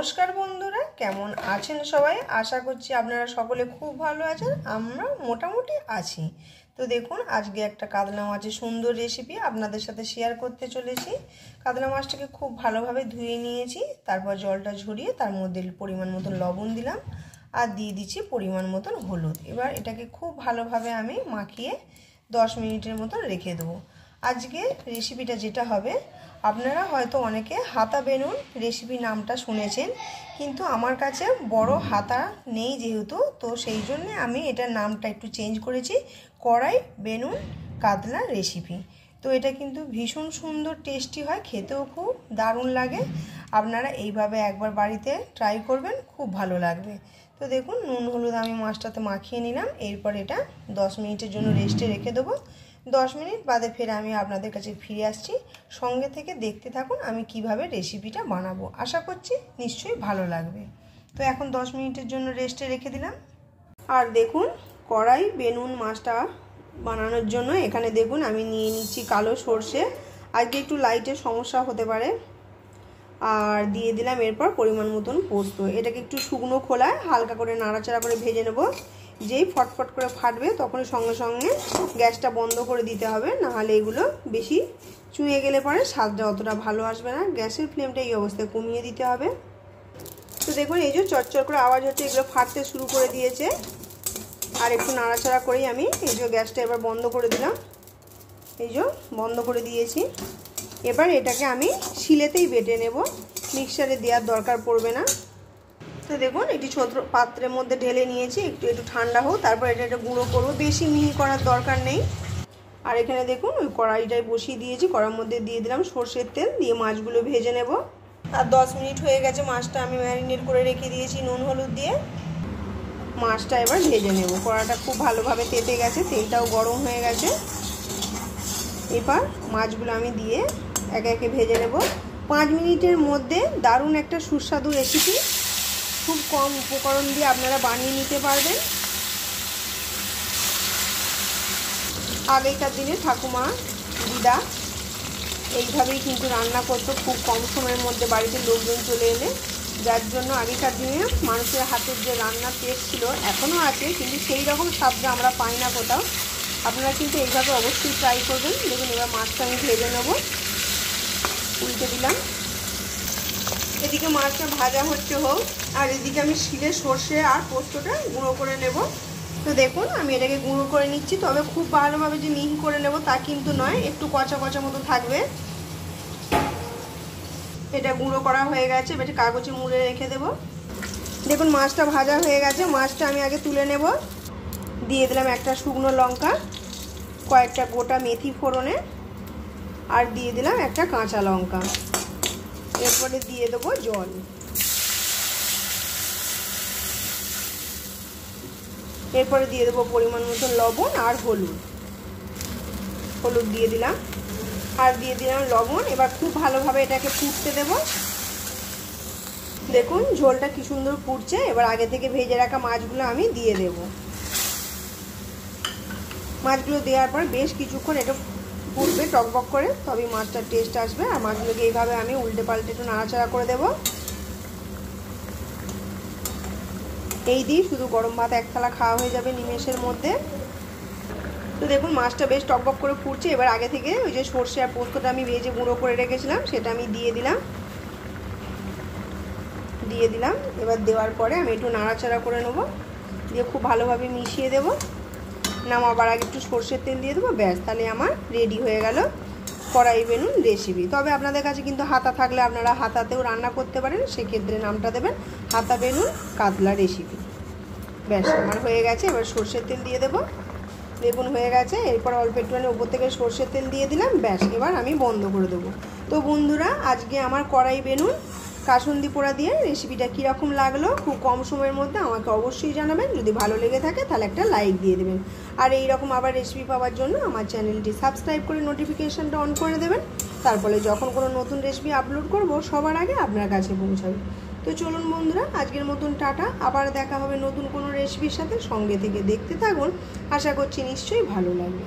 নমস্কার বন্ধুরা, কেমন আছেন সবাই? আশা করছি আপনারা সকলে খুব ভালো আছেন। আমরা মোটামুটি আছি। তো দেখুন, আজকে একটা কাতলা মাছের সুন্দর রেসিপি আপনাদের সাথে শেয়ার করতে চলেছি। কাতলা মাছটাকে খুব ভালোভাবে ধুয়ে নিয়েছি, তারপর জলটা ঝরিয়ে তার মধ্যে পরিমাণ মতন লবণ দিলাম আর দিয়ে দিচ্ছি পরিমাণ মতন হলুদ। এবার এটাকে খুব ভালোভাবে আমি মাখিয়ে 10 মিনিটের মতন রেখে দেবো। আজকে রেসিপিটা যেটা হবে, আপনারা হয়তো অনেকে হাতা বেনুন রেসিপি নামটা শুনেছেন, কিন্তু আমার কাছে বড় হাতা নেই যেহেতু, তো সেই জন্যে আমি এটার নামটা একটু চেঞ্জ করেছি, কড়াই বেনুন কাতলা রেসিপি। তো এটা কিন্তু ভীষণ সুন্দর টেস্টি হয়, খেতেও খুব দারুণ লাগে। আপনারা এইভাবে একবার বাড়িতে ট্রাই করবেন, খুব ভালো লাগবে। তো দেখুন, নুন হলুদ আমি মাছটাতে মাখিয়ে নিলাম। এরপর এটা 10 মিনিটের জন্য রেস্টে রেখে দেবো। 10 মিনিট বাদে ফের আমি আপনাদের কাছে ফিরে আসছি। সঙ্গে থেকে দেখতে থাকুন আমি কিভাবে রেসিপিটা বানাবো। আশা করছি নিশ্চয়ই ভালো লাগবে। তো এখন 10 মিনিটের জন্য রেস্টে রেখে দিলাম। আর দেখুন, কড়াই বেনুন মাছটা বানানোর জন্য এখানে দেখুন আমি নিয়ে নিচ্ছি কালো সর্ষে। আজকে একটু লাইটের সমস্যা হতে পারে। আর দিয়ে দিলাম এরপর পরিমাণ মতন পোস্ত। এটাকে একটু শুকনো খোলায় হালকা করে নাড়াচাড়া করে ভেজে নেব। যেই ফটফট করে ফাটবে তখনই সঙ্গে সঙ্গে গ্যাসটা বন্ধ করে দিতে হবে, নাহলে এগুলো বেশি চুঁয়ে গেলে পরে স্বাদটা অতটা ভালো আসবে না। গ্যাসের ফ্লেমটা এই অবস্থায় কমিয়ে দিতে হবে। তো দেখুন, এই যে চটচট করে আওয়াজ হচ্ছে, এগুলো ফাটতে শুরু করে দিয়েছে। আর একটু নাড়াচাড়া করেই আমি এই যে গ্যাসটা এবার বন্ধ করে দিলাম। এই যে বন্ধ করে দিয়েছি। এবার এটাকে আমি শিলেতেই বেটে নেব, মিক্সারে দেওয়ার দরকার পড়বে না। তো দেখুন, একটি ছোট পাত্রের মধ্যে ঢেলে নিয়েছি, একটু ঠান্ডা হোক, তারপর এটা গুঁড়ো করবো। বেশি মিহি করার দরকার নেই। আর এখানে দেখুন ওই কড়াইটাই বসিয়ে দিয়েছি, কড়ার মধ্যে দিয়ে দিলাম সর্ষের তেল, দিয়ে মাছগুলো ভেজে নেব। আর 10 মিনিট হয়ে গেছে, মাছটা আমি ম্যারিনেট করে রেখে দিয়েছি নুন হলুদ দিয়ে। মাছটা এবার ভেজে নেব। কড়াটা খুব ভালোভাবে তেতে গেছে, তেলটাও গরম হয়ে গেছে। এবার মাছগুলো আমি দিয়ে একে একে ভেজে নেব। 5 মিনিটের মধ্যে দারুণ একটা সুস্বাদু রেসিপি, খুব কম উপকরণ দিয়ে আপনারা বানিয়ে নিতে পারবেন। আগেকার দিনে ঠাকুমা দিদা এইভাবেই কিন্তু রান্না করতো, খুব কম সময়ের মধ্যে বাড়িতে লোকজন চলে এলে। যার জন্য আগেকার দিনে মানুষের হাতের যে রান্নার টেস্ট ছিল এখনও আছে, কিন্তু সেই রকম স্বাদটা আমরা পাই না কোথাও। আপনারা কিন্তু এইভাবে অবশ্যই ট্রাই করবেন। দেখুন, এবার মাছটা আমি ভেজে নেব। উল্টে দিলাম। এদিকে মাছটা ভাজা হচ্ছে হোক, আর এদিকে আমি শিলে সর্ষে আর পোস্তটা গুঁড়ো করে নেব। তো দেখুন, আমি এটাকে গুঁড়ো করে নিচ্ছি, তবে খুব ভালোভাবে যে মিহি করে নেব তা কিন্তু নয়, একটু কচা কচা মতো থাকবে। এটা গুঁড়ো করা হয়ে গেছে, এবার কাগজে মুড়ে রেখে দেব। দেখুন, মাছটা ভাজা হয়ে গেছে। মাছটা আমি আগে তুলে নেব। দিয়ে দিলাম একটা শুকনো লঙ্কা, কয়েকটা গোটা মেথি ফোড়নে, আর দিয়ে দিলাম একটা কাঁচা লঙ্কা। এরপরে দিয়ে দেবো জল। এরপরে দিয়ে দেবো পরিমাণ মতো লবণ আর হলুদ। হলুদ দিয়ে দিলাম আর দিয়ে দিলাম লবণ। এবার খুব ভালোভাবে এটাকে ফুটতে দেব। দেখুন, ঝোলটা কি সুন্দর ফুটছে। এবার আগে থেকে ভেজে রাখা মাছগুলো আমি দিয়ে দেব। মাছগুলো দেওয়ার পর বেশ কিছুক্ষণ এটা ফুটবে টকবক করে, তবে মাছটার টেস্ট আসবে। আর মাছগুলোকে এইভাবে আমি উল্টে পাল্টে একটু নাড়াচাড়া করে দেব। এই দিয়ে শুধু গরম ভাত এক থালা খাওয়া হয়ে যাবে নিমেষের মধ্যে। তো দেখুন, মাছটা বেশ টকবক করে ফুটছে। এবার আগে থেকে ওই যে সর্ষে আর পোস্তটা আমি ভেজে গুঁড়ো করে রেখেছিলাম সেটা আমি দিয়ে দিলাম। এবার দেওয়ার পরে আমি একটু নাড়াচাড়া করে নেব, দিয়ে খুব ভালোভাবে মিশিয়ে দেব। নামাবার আগে একটু সর্ষের তেল দিয়ে দেবো। ব্যাস, তাহলে আমার রেডি হয়ে গেল কড়াই বেনুন রেসিপি। তবে আপনাদের কাছে কিন্তু হাতা থাকলে আপনারা হাতাতেও রান্না করতে পারেন, সেক্ষেত্রে নামটা দেবেন হাতা বেনুন কাতলা রেসিপি। ব্যাস, আমার হয়ে গেছে। এবার সর্ষের তেল দিয়ে দেবো। দেখুন, হয়ে গেছে। এরপর অল্প একটুখানি উপর থেকে সর্ষের তেল দিয়ে দিলাম। ব্যাস, এবার আমি বন্ধ করে দেবো। তো বন্ধুরা, আজকে আমার কড়াই বেনুন কাসুন্দি পোড়া দিয়ে রেসিপিটা কীরকম লাগলো খুব কম সময়ের মধ্যে আমাকে অবশ্যই জানাবেন। যদি ভালো লেগে থাকে তাহলে একটা লাইক দিয়ে দেবেন। আর এই রকম আবার রেসিপি পাওয়ার জন্য আমার চ্যানেলটি সাবস্ক্রাইব করে নোটিফিকেশানটা অন করে দেবেন। তারপরে যখন কোনো নতুন রেসিপি আপলোড করব সবার আগে আপনার কাছে পৌঁছাবে। তো চলুন বন্ধুরা, আজকের মতন টাটা। আবার দেখা হবে নতুন কোনো রেসিপির সাথে। সঙ্গে থেকে দেখতে থাকুন, আশা করছি নিশ্চয়ই ভালো লাগবে।